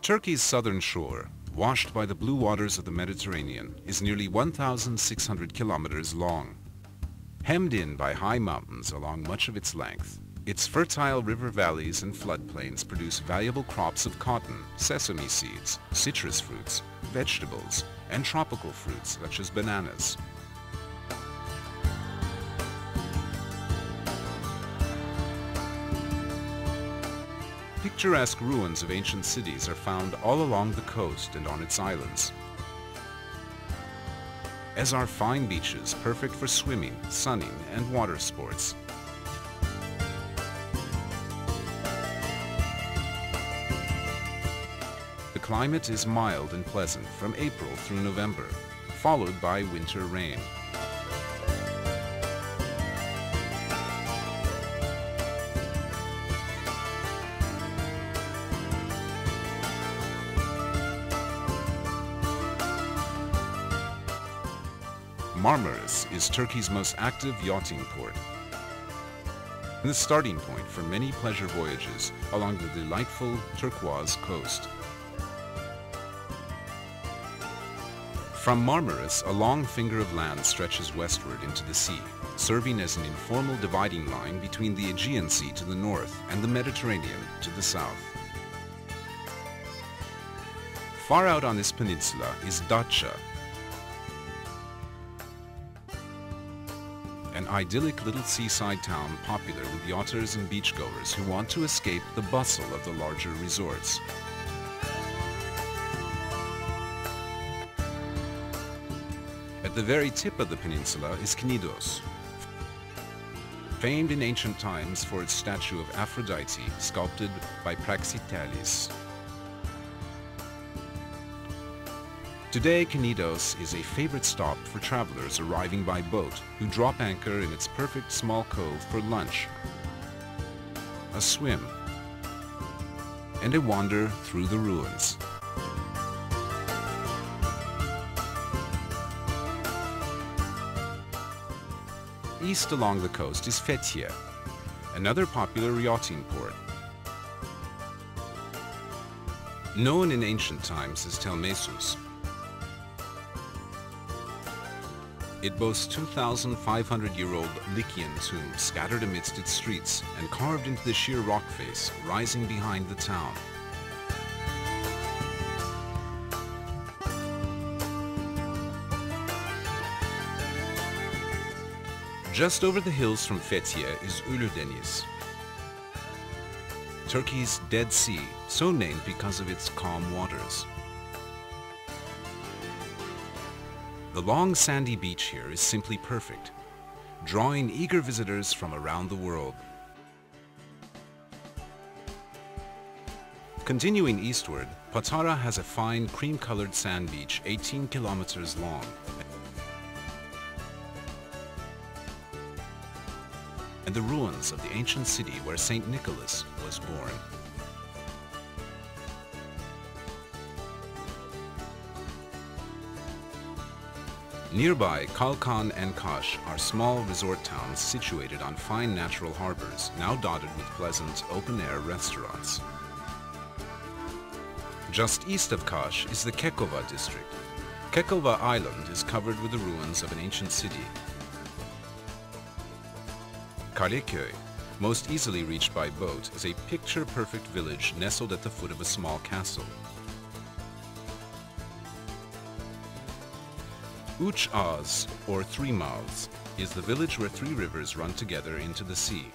Turkey's southern shore, washed by the blue waters of the Mediterranean, is nearly 1,600 kilometers long. Hemmed in by high mountains along much of its length, its fertile river valleys and floodplains produce valuable crops of cotton, sesame seeds, citrus fruits, vegetables, and tropical fruits such as bananas. Picturesque ruins of ancient cities are found all along the coast and on its islands, as are fine beaches perfect for swimming, sunning, and water sports. The climate is mild and pleasant from April through November, followed by winter rain. Marmaris is Turkey's most active yachting port and the starting point for many pleasure voyages along the delightful turquoise coast. From Marmaris, a long finger of land stretches westward into the sea, serving as an informal dividing line between the Aegean Sea to the north and the Mediterranean to the south. Far out on this peninsula is Datça, an idyllic little seaside town popular with yachters and beachgoers who want to escape the bustle of the larger resorts. At the very tip of the peninsula is Knidos, famed in ancient times for its statue of Aphrodite sculpted by Praxiteles. Today, Knidos is a favorite stop for travelers arriving by boat who drop anchor in its perfect small cove for lunch, a swim, and a wander through the ruins. East along the coast is Fethiye, another popular yachting port. Known in ancient times as Telmessus, it boasts 2,500-year-old Lycian tombs scattered amidst its streets and carved into the sheer rock face rising behind the town. Just over the hills from Fethiye is Uludeniz, Turkey's Dead Sea, so named because of its calm waters. The long sandy beach here is simply perfect, drawing eager visitors from around the world. Continuing eastward, Patara has a fine cream-colored sand beach 18 kilometers long and the ruins of the ancient city where Saint Nicholas was born. Nearby, Kalkan and Kaş are small resort towns situated on fine natural harbors, now dotted with pleasant open-air restaurants. Just east of Kaş is the Kekova district. Kekova Island is covered with the ruins of an ancient city. Kaleköy, most easily reached by boat, is a picture-perfect village nestled at the foot of a small castle. Üç Ağız, or Three Mouths, is the village where three rivers run together into the sea.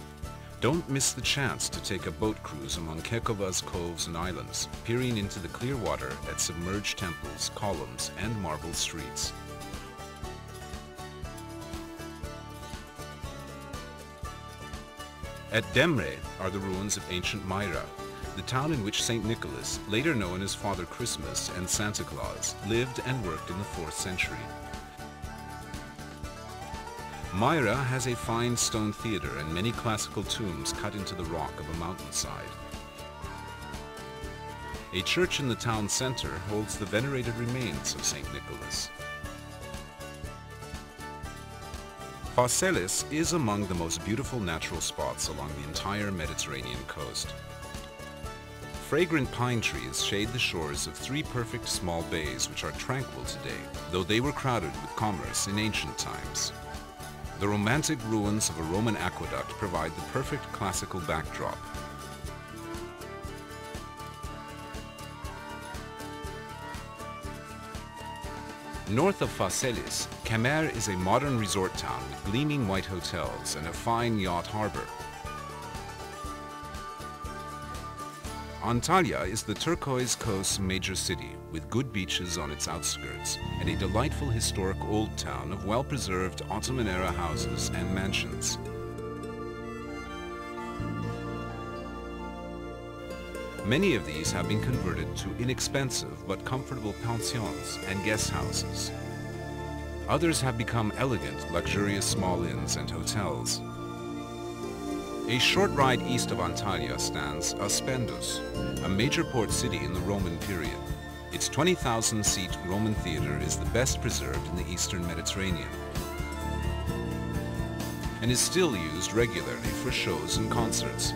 Don't miss the chance to take a boat cruise among Kekova's coves and islands, peering into the clear water at submerged temples, columns, and marble streets. At Demre are the ruins of ancient Myra, the town in which Saint Nicholas, later known as Father Christmas and Santa Claus, lived and worked in the 4th century. Myra has a fine stone theater and many classical tombs cut into the rock of a mountainside. A church in the town center holds the venerated remains of Saint Nicholas. Phaselis is among the most beautiful natural spots along the entire Mediterranean coast. fragrant pine trees shade the shores of three perfect small bays which are tranquil today, though they were crowded with commerce in ancient times. The romantic ruins of a Roman aqueduct provide the perfect classical backdrop. North of Phaselis, Kemer is a modern resort town with gleaming white hotels and a fine yacht harbor. Antalya is the turquoise coast's major city, with good beaches on its outskirts, and a delightful historic old town of well-preserved Ottoman-era houses and mansions. Many of these have been converted to inexpensive but comfortable pensions and guest houses. Others have become elegant, luxurious small inns and hotels. A short ride east of Antalya stands Aspendus, a major port city in the Roman period. Its 20,000-seat Roman theater is the best preserved in the eastern Mediterranean and is still used regularly for shows and concerts.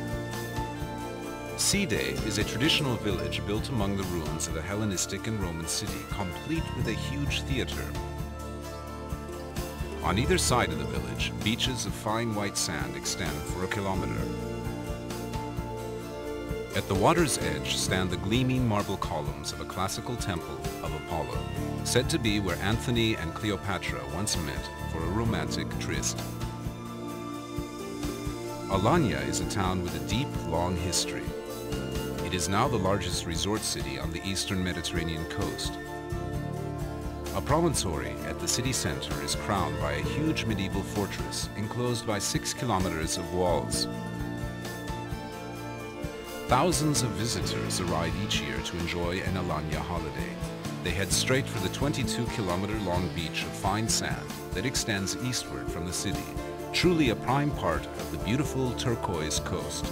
Side is a traditional village built among the ruins of a Hellenistic and Roman city, complete with a huge theater. On either side of the village, beaches of fine white sand extend for a kilometer. At the water's edge stand the gleaming marble columns of a classical temple of Apollo, said to be where Antony and Cleopatra once met for a romantic tryst. Alanya is a town with a deep, long history. It is now the largest resort city on the eastern Mediterranean coast. A promontory at the city center is crowned by a huge medieval fortress enclosed by 6 kilometers of walls. Thousands of visitors arrive each year to enjoy an Alanya holiday. They head straight for the 22-kilometer-long beach of fine sand that extends eastward from the city, truly a prime part of the beautiful turquoise coast.